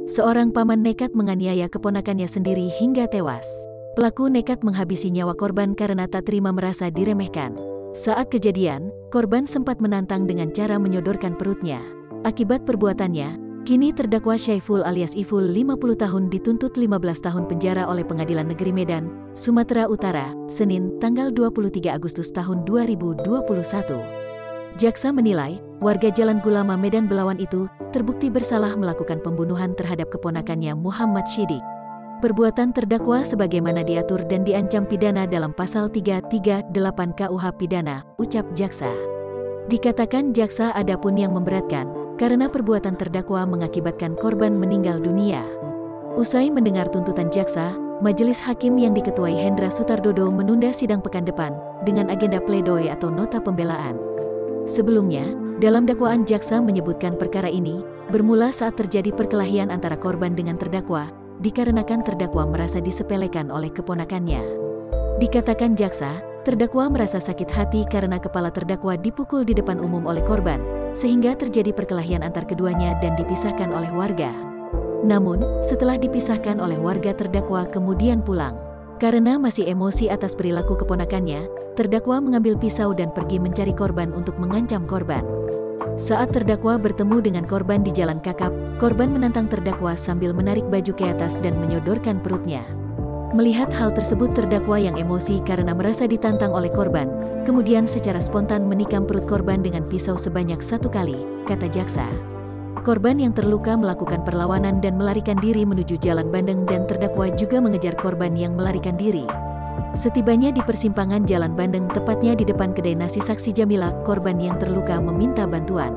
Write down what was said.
Seorang paman nekat menganiaya keponakannya sendiri hingga tewas. Pelaku nekat menghabisi nyawa korban karena tak terima merasa diremehkan. Saat kejadian, korban sempat menantang dengan cara menyodorkan perutnya. Akibat perbuatannya, kini terdakwa Syaiful alias Iful 50 tahun dituntut 15 tahun penjara oleh Pengadilan Negeri Medan, Sumatera Utara, Senin, tanggal 23 Agustus tahun 2021. Jaksa menilai, warga Jalan Gulama Medan Belawan itu terbukti bersalah melakukan pembunuhan terhadap keponakannya Muhammad Syidik. Perbuatan terdakwa sebagaimana diatur dan diancam pidana dalam pasal 338 KUH Pidana, ucap jaksa. Dikatakan jaksa adapun yang memberatkan, karena perbuatan terdakwa mengakibatkan korban meninggal dunia. Usai mendengar tuntutan jaksa, Majelis Hakim yang diketuai Hendra Sutardodo menunda sidang pekan depan, dengan agenda pledoi atau nota pembelaan. Sebelumnya, dalam dakwaan jaksa menyebutkan perkara ini bermula saat terjadi perkelahian antara korban dengan terdakwa, dikarenakan terdakwa merasa disepelekan oleh keponakannya. Dikatakan jaksa, terdakwa merasa sakit hati karena kepala terdakwa dipukul di depan umum oleh korban, sehingga terjadi perkelahian antar keduanya dan dipisahkan oleh warga. Namun, setelah dipisahkan oleh warga terdakwa kemudian pulang. Karena masih emosi atas perilaku keponakannya, terdakwa mengambil pisau dan pergi mencari korban untuk mengancam korban. Saat terdakwa bertemu dengan korban di Jalan Kakap, korban menantang terdakwa sambil menarik baju ke atas dan menyodorkan perutnya. Melihat hal tersebut terdakwa yang emosi karena merasa ditantang oleh korban, kemudian secara spontan menikam perut korban dengan pisau sebanyak 1 kali, kata jaksa. Korban yang terluka melakukan perlawanan dan melarikan diri menuju Jalan Bandeng dan terdakwa juga mengejar korban yang melarikan diri. Setibanya di persimpangan Jalan Bandeng tepatnya di depan kedai nasi saksi Jamila, korban yang terluka meminta bantuan.